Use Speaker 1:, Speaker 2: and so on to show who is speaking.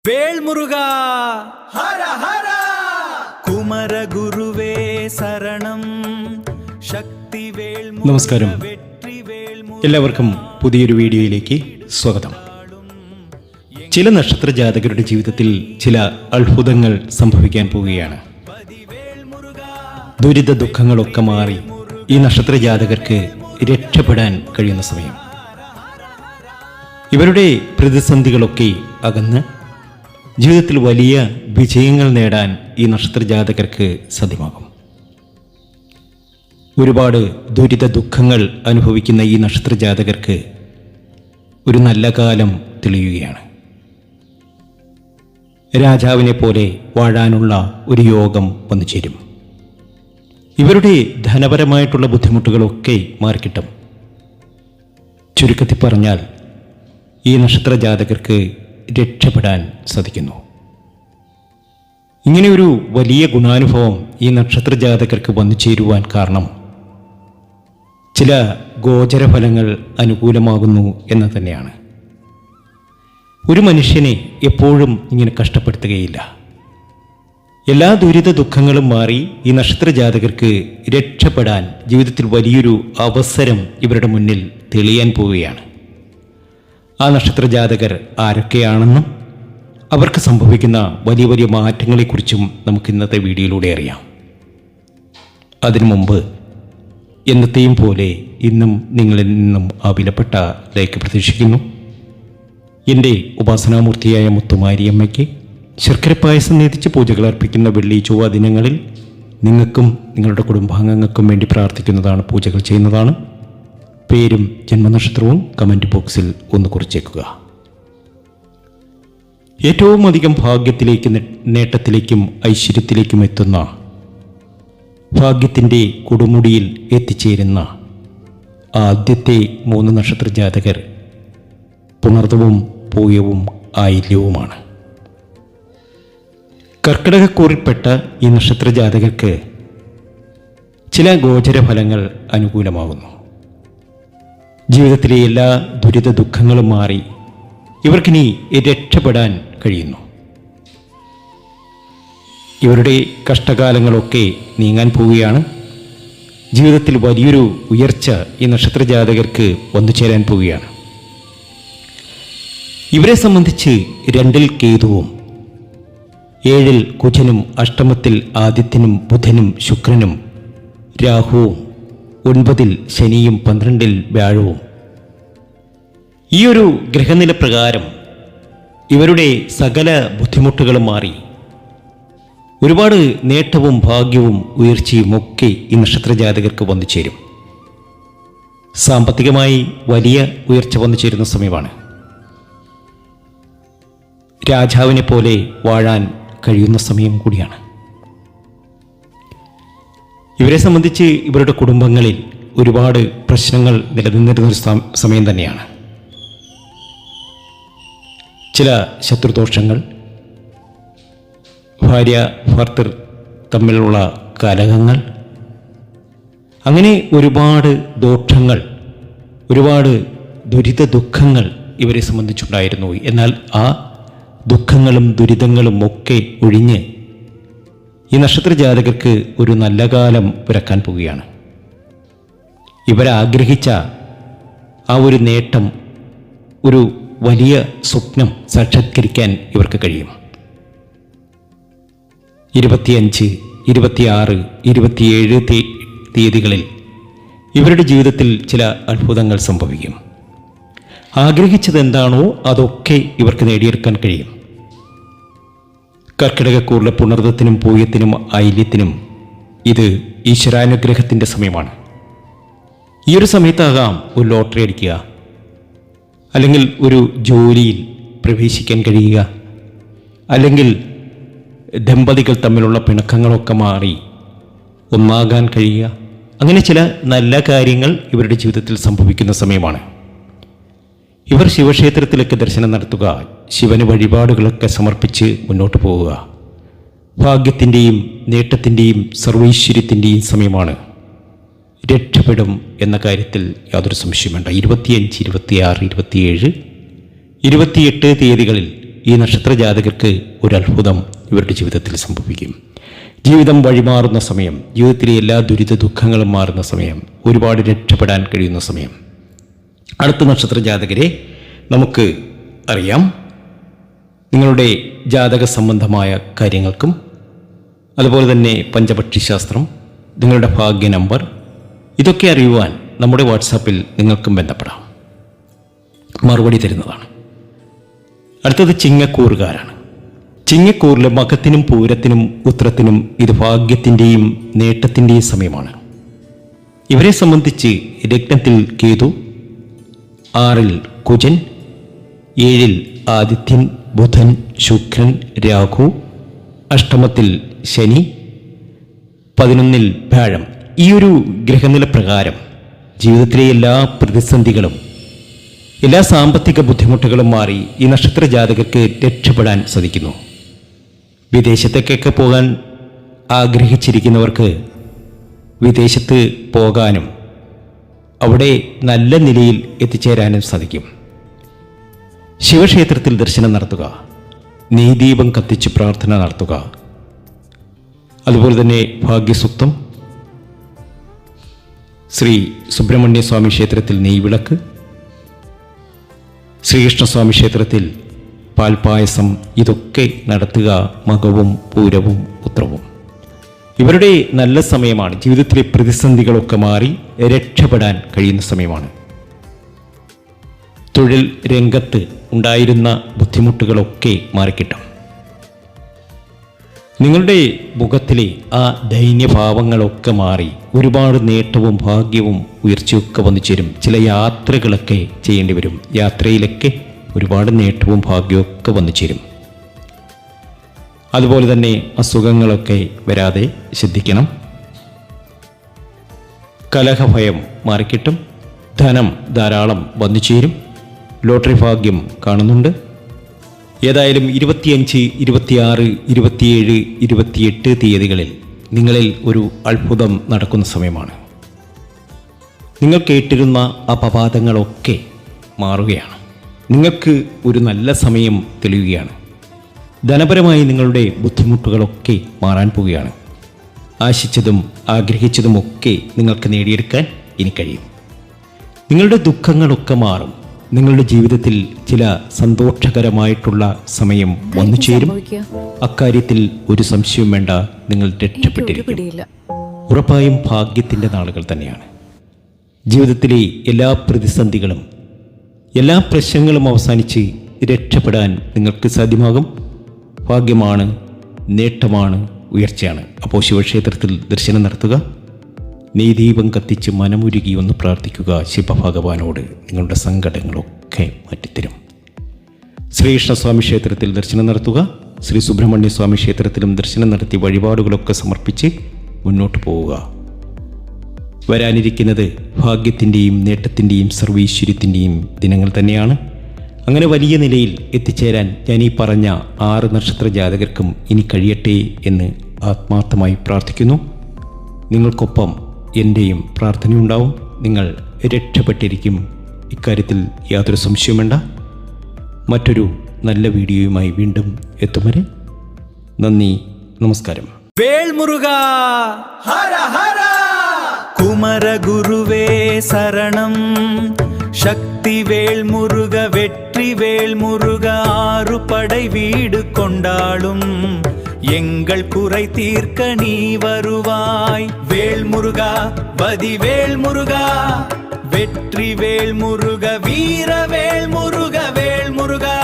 Speaker 1: വേൾമുരുകാ ഹര ഹര കുമരഗുരുവേ ശരണം ശക്തി വേൾമുരുക.
Speaker 2: നമസ്കാരം, എല്ലാവർക്കും പുതിയൊരു വീഡിയോയിലേക്ക് സ്വാഗതം. ചില നക്ഷത്ര ജാതകരുടെ ജീവിതത്തിൽ ചില അത്ഭുതങ്ങൾ സംഭവിക്കാൻ പോവുകയാണ്. ദുരിത ദുഃഖങ്ങളൊക്കെ മാറി ഈ നക്ഷത്ര ജാതകർക്ക് രക്ഷപ്പെടാൻ കഴിയുന്ന സമയം. ഇവരുടെ പ്രതിസന്ധികളൊക്കെ അകന്ന് ജീവിതത്തിൽ വലിയ വിജയങ്ങൾ നേടാൻ ഈ നക്ഷത്ര ജാതകർക്ക് സാധ്യമാകും. ഒരുപാട് ദുരിത ദുഃഖങ്ങൾ അനുഭവിക്കുന്ന ഈ നക്ഷത്ര ജാതകർക്ക് ഒരു നല്ല കാലം തെളിയുകയാണ്. രാജാവിനെ പോലെ വാഴാനുള്ള ഒരു യോഗം വന്നു ചേരും. ഇവരുടെ ധനപരമായിട്ടുള്ള ബുദ്ധിമുട്ടുകളൊക്കെ മാറിക്കിട്ടും. ചുരുക്കത്തിൽ പറഞ്ഞാൽ ഈ നക്ഷത്ര ജാതകർക്ക് രക്ഷപ്പെടാൻ സാധിക്കുന്നു. ഇങ്ങനെ ഒരു വലിയ ഗുണാനുഭവം ഈ നക്ഷത്ര ജാതകർക്ക് വന്നു ചേരുവാൻ കാരണം ചില ഗോചരഫലങ്ങൾ അനുകൂലമാകുന്നു എന്ന് തന്നെയാണ്. ഒരു മനുഷ്യനെ എപ്പോഴും ഇങ്ങനെ കഷ്ടപ്പെടുത്തുകയില്ല. എല്ലാ ദുരിത ദുഃഖങ്ങളും മാറി ഈ നക്ഷത്ര ജാതകർക്ക് രക്ഷപ്പെടാൻ ജീവിതത്തിൽ വലിയൊരു അവസരം ഇവരുടെ മുന്നിൽ തെളിയാൻ പോവുകയാണ്. ആ നക്ഷത്ര ജാതകർ ആരൊക്കെയാണെന്നും അവർക്ക് സംഭവിക്കുന്ന വലിയ വലിയ മാറ്റങ്ങളെക്കുറിച്ചും നമുക്ക് ഇന്നത്തെ വീഡിയോയിലൂടെ അറിയാം. അതിനു മുമ്പ് എന്നത്തെയും പോലെ ഇന്നും നിങ്ങളിൽ നിന്നും ആ വിലപ്പെട്ട ലൈക്ക് പ്രതീക്ഷിക്കുന്നു. എൻ്റെ ഉപാസനാമൂർത്തിയായ മുത്തുമാരിയമ്മയ്ക്ക് ശർക്കര പായസം നേതിച്ച് പൂജകൾ അർപ്പിക്കുന്ന വെള്ളി ചൊവ്വ ദിനങ്ങളിൽ നിങ്ങൾക്കും നിങ്ങളുടെ കുടുംബാംഗങ്ങൾക്കും വേണ്ടി പ്രാർത്ഥിക്കുന്നതാണ്, പൂജകൾ ചെയ്യുന്നതാണ്. പേരും ജന്മനക്ഷത്രവും കമൻറ്റ് ബോക്സിൽ ഒന്ന് കുറിച്ചേക്കുക. ഏറ്റവും അധികം ഭാഗ്യത്തിലേക്ക് നേട്ടത്തിലേക്കും ഐശ്വര്യത്തിലേക്കും എത്തുന്ന, ഭാഗ്യത്തിൻ്റെ കൊടുമുടിയിൽ എത്തിച്ചേരുന്ന ആദ്യത്തെ 3 നക്ഷത്ര ജാതകർ പുണർദവും പൂയവും ആയില്യവുമാണ്. കർക്കിടകക്കൂറിൽപ്പെട്ട ഈ നക്ഷത്ര ജാതകർക്ക് ചില ഗോചരഫലങ്ങൾ അനുകൂലമാകുന്നു. ജീവിതത്തിലെ എല്ലാ ദുരിത ദുഃഖങ്ങളും മാറി ഇവർക്കിനി രക്ഷപ്പെടാൻ കഴിയുന്നു. ഇവരുടെ കഷ്ടകാലങ്ങളൊക്കെ നീങ്ങാൻ പോവുകയാണ്. ജീവിതത്തിൽ വലിയൊരു ഉയർച്ച ഈ നക്ഷത്ര ജാതകർക്ക് വന്നു ചേരാൻ പോവുകയാണ്. ഇവരെ സംബന്ധിച്ച് 2-ൽ കേതുവും 7-ൽ കുജനും അഷ്ടമത്തിൽ ആദിത്യനും ബുധനും ശുക്രനും രാഹുവും 9-ൽ ശനിയും 12-ൽ വ്യാഴവും. ഈ ഒരു ഗ്രഹനില പ്രകാരം ഇവരുടെ സകല ബുദ്ധിമുട്ടുകളും മാറി ഒരുപാട് നേട്ടവും ഭാഗ്യവും ഉയർച്ചയും ഒക്കെ ഈ നക്ഷത്ര ജാതകർക്ക് വന്നു ചേരും. സാമ്പത്തികമായി വലിയ ഉയർച്ച വന്നു ചേരുന്ന സമയമാണ്. രാജാവിനെ പോലെ വാഴാൻ കഴിയുന്ന സമയം കൂടിയാണ്. ഇവരെ സംബന്ധിച്ച് ഇവരുടെ കുടുംബങ്ങളിൽ ഒരുപാട് പ്രശ്നങ്ങൾ നിലനിന്നിരുന്നൊരു സമയം തന്നെയാണ്. ചില ശത്രുദോഷങ്ങൾ, ഭാര്യ ഭർത്തൃ തമ്മിലുള്ള കലഹങ്ങൾ, അങ്ങനെ ഒരുപാട് ദോഷങ്ങൾ, ഒരുപാട് ദുരിത ദുഃഖങ്ങൾ ഇവരെ സംബന്ധിച്ചുണ്ടായിരുന്നു. എന്നാൽ ആ ദുഃഖങ്ങളും ദുരിതങ്ങളും ഒക്കെ ഒഴിഞ്ഞ് ഈ നക്ഷത്ര ജാതകർക്ക് ഒരു നല്ല കാലം പിറക്കാൻ പോവുകയാണ്. ഇവരാഗ്രഹിച്ച ആ ഒരു നേട്ടം, ഒരു വലിയ സ്വപ്നം സാക്ഷാത്കരിക്കാൻ ഇവർക്ക് കഴിയും. 25, 26, 27 തീയതികളിൽ ഇവരുടെ ജീവിതത്തിൽ ചില അത്ഭുതങ്ങൾ സംഭവിക്കും. ആഗ്രഹിച്ചത് എന്താണോ അതൊക്കെ ഇവർക്ക് നേടിയെടുക്കാൻ കഴിയും. കർക്കിടകക്കൂറിലെ പുണർദത്തിനും പൂയത്തിനും ആയില്യത്തിനും ഇത് ഈശ്വരാനുഗ്രഹത്തിൻ്റെ സമയമാണ്. ഈ ഒരു സമയത്താകാം ഒരു ലോട്ടറി അടിക്കുക, അല്ലെങ്കിൽ ഒരു ജോലിയിൽ പ്രവേശിക്കാൻ കഴിയുക, അല്ലെങ്കിൽ ദമ്പതികൾ തമ്മിലുള്ള പിണക്കങ്ങളൊക്കെ മാറി ഒന്നാകാൻ കഴിയുക. അങ്ങനെ ചില നല്ല കാര്യങ്ങൾ ഇവരുടെ ജീവിതത്തിൽ സംഭവിക്കുന്ന സമയമാണ്. ഇവർ ശിവക്ഷേത്രത്തിലൊക്കെ ദർശനം നടത്തുക, ശിവന് വഴിപാടുകളൊക്കെ സമർപ്പിച്ച് മുന്നോട്ട് പോവുക. ഭാഗ്യത്തിൻ്റെയും നേട്ടത്തിൻ്റെയും സർവൈശ്വര്യത്തിൻ്റെയും സമയമാണ്. രക്ഷപ്പെടും എന്ന കാര്യത്തിൽ യാതൊരു സംശയം വേണ്ട. 25, 26, 27, 28 തീയതികളിൽ ഈ നക്ഷത്ര ജാതകർക്ക് ഒരു അത്ഭുതം ഇവരുടെ ജീവിതത്തിൽ സംഭവിക്കും. ജീവിതം വഴിമാറുന്ന സമയം, ജീവിതത്തിലെ എല്ലാ ദുരിത ദുഃഖങ്ങളും മാറുന്ന സമയം, ഒരുപാട് രക്ഷപ്പെടാൻ കഴിയുന്ന സമയം. അടുത്ത നക്ഷത്ര ജാതകരെ നമുക്ക് അറിയാം. നിങ്ങളുടെ ജാതക സംബന്ധമായ കാര്യങ്ങൾക്കും അതുപോലെ തന്നെ പഞ്ചപക്ഷി ശാസ്ത്രം, നിങ്ങളുടെ ഭാഗ്യ നമ്പർ, ഇതൊക്കെ അറിയുവാൻ നമ്മുടെ വാട്സാപ്പിൽ നിങ്ങൾക്കും ബന്ധപ്പെടാം. മറുപടി തരുന്നതാണ്. അടുത്തത് ചിങ്ങക്കൂറുകാരാണ്. ചിങ്ങക്കൂറിലെ മകത്തിനും പൂരത്തിനും ഉത്രത്തിനും ഇത് ഭാഗ്യത്തിൻ്റെയും നേട്ടത്തിൻ്റെയും സമയമാണ്. ഇവരെ സംബന്ധിച്ച് ലഗ്നത്തിൽ കേതു, 6 കുജൻ, 7 ആദിത്യൻ, ബുധൻ, ശുക്രൻ, രാഹു, അഷ്ടമത്തിൽ ശനി, 11 വ്യാഴം. ഈ ഒരു ഗ്രഹനില പ്രകാരം ജീവിതത്തിലെ എല്ലാ പ്രതിസന്ധികളും, എല്ലാ സാമ്പത്തിക ബുദ്ധിമുട്ടുകളും മാറി ഈ നക്ഷത്ര ജാതകർക്ക് രക്ഷപ്പെടാൻ സാധിക്കുന്നു. വിദേശത്തേക്കൊക്കെ പോകാൻ ആഗ്രഹിച്ചിരിക്കുന്നവർക്ക് വിദേശത്ത് പോകാനും അവിടെ നല്ല നിലയിൽ എത്തിച്ചേരാനും സാധിക്കും. ശിവക്ഷേത്രത്തിൽ ദർശനം നടത്തുക, നെയ്ദീപം കത്തിച്ച് പ്രാർത്ഥന നടത്തുക, അതുപോലെ തന്നെ ഭാഗ്യസൂക്തം, ശ്രീ സുബ്രഹ്മണ്യ സ്വാമി ക്ഷേത്രത്തിൽ നെയ്വിളക്ക്, ശ്രീകൃഷ്ണസ്വാമി ക്ഷേത്രത്തിൽ പാൽപായസം, ഇതൊക്കെ നടത്തുക മകവും പൂരവും ഉത്രവും. ഇവരുടെ നല്ല സമയമാണ്. ജീവിതത്തിലെ പ്രതിസന്ധികളൊക്കെ മാറി രക്ഷപ്പെടാൻ കഴിയുന്ന സമയമാണ്. തൊഴിൽ രംഗത്ത് ഉണ്ടായിരുന്ന ബുദ്ധിമുട്ടുകളൊക്കെ മാറിക്കിട്ടും. നിങ്ങളുടെ മുഖത്തിലെ ആ ദൈന്യഭാവങ്ങളൊക്കെ മാറി ഒരുപാട് നേട്ടവും ഭാഗ്യവും ഉയർച്ചയൊക്കെ വന്നു ചേരും. ചില യാത്രകളൊക്കെ ചെയ്യേണ്ടി വരും. യാത്രയിലൊക്കെ ഒരുപാട് നേട്ടവും ഭാഗ്യമൊക്കെ വന്നു ചേരും. അതുപോലെ തന്നെ അസുഖങ്ങളൊക്കെ വരാതെ ശ്രദ്ധിക്കണം. കലഹഭയം മാറിക്കിട്ടും. ധനം ധാരാളം വന്നു ചേരും. ലോട്ടറി ഭാഗ്യം കാണുന്നുണ്ട്. ഏതായാലും 25, 26, 27, 28 തീയതികളിൽ നിങ്ങളിൽ ഒരു അത്ഭുതം നടക്കുന്ന സമയമാണ്. നിങ്ങൾ കേട്ടിരുന്ന അപവാദങ്ങളൊക്കെ മാറുകയാണ്. നിങ്ങൾക്ക് ഒരു നല്ല സമയം തെളിയുകയാണ്. ധനപരമായി നിങ്ങളുടെ ബുദ്ധിമുട്ടുകളൊക്കെ മാറാൻ പോവുകയാണ്. ആശിച്ചതും ആഗ്രഹിച്ചതുമൊക്കെ നിങ്ങൾക്ക് നേടിയെടുക്കാൻ ഇനി കഴിയും. നിങ്ങളുടെ ദുഃഖങ്ങളൊക്കെ മാറും. നിങ്ങളുടെ ജീവിതത്തിൽ ചില സന്തോഷകരമായിട്ടുള്ള സമയം വന്നു ചേരും. അക്കാര്യത്തിൽ ഒരു സംശയവും വേണ്ട, നിങ്ങൾ രക്ഷപ്പെട്ടിരിക്കും. ഉറപ്പായും ഭാഗ്യത്തിൻ്റെ നാളുകൾ തന്നെയാണ്. ജീവിതത്തിലെ എല്ലാ പ്രതിസന്ധികളും, എല്ലാ പ്രശ്നങ്ങളും അവസാനിച്ച് രക്ഷപ്പെടാൻ നിങ്ങൾക്ക് സാധ്യമാകും. ഭാഗ്യമാണ്, നേട്ടമാണ്, ഉയർച്ചയാണ്. അപ്പോൾ ശിവക്ഷേത്രത്തിൽ ദർശനം നടത്തുക, നെയ്ദീപം കത്തിച്ച് മനമുരുകി ഒന്ന് പ്രാർത്ഥിക്കുക. ശിവഭഗവാനോട് നിങ്ങളുടെ സങ്കടങ്ങളൊക്കെ മാറ്റിത്തരും. ശ്രീകൃഷ്ണസ്വാമി ക്ഷേത്രത്തിൽ ദർശനം നടത്തുക. ശ്രീ സുബ്രഹ്മണ്യ സ്വാമി ക്ഷേത്രത്തിലും ദർശനം നടത്തി വഴിപാടുകളൊക്കെ സമർപ്പിച്ച് മുന്നോട്ട് പോവുക. വരാനിരിക്കുന്നത് ഭാഗ്യത്തിൻ്റെയും നേട്ടത്തിൻ്റെയും സർവീശ്വര്യത്തിൻ്റെയും ദിനങ്ങൾ തന്നെയാണ്. അങ്ങനെ വലിയ നിലയിൽ എത്തിച്ചേരാൻ ഞാൻ ഈ പറഞ്ഞ 6 നക്ഷത്ര ജാതകർക്കും ഇനി കഴിയട്ടെ എന്ന് ആത്മാർത്ഥമായി പ്രാർത്ഥിക്കുന്നു. നിങ്ങൾക്കൊപ്പം എൻ്റെയും പ്രാർത്ഥനയുണ്ടാവും. നിങ്ങൾ രക്ഷപ്പെട്ടിരിക്കും. ഇക്കാര്യത്തിൽ യാതൊരു സംശയവും വേണ്ട. മറ്റൊരു നല്ല വീഡിയോയുമായി വീണ്ടും എത്തും വരെ നന്ദി, നമസ്കാരം.
Speaker 1: വേൾമുരുക ഹര ഹര, കുമരഗുരുവേ ശരണം, சக்தி வேல் முருக வெற்றி வேல் முருக 6 படை வீடு கொண்டாடும் எங்கள் குறை தீர்க்க நீ வருவாய். வேல் முருகா வதிவேல் முருகா, வெற்றி வேல் முருக வீர வேல் முருக, வேல் முருகா.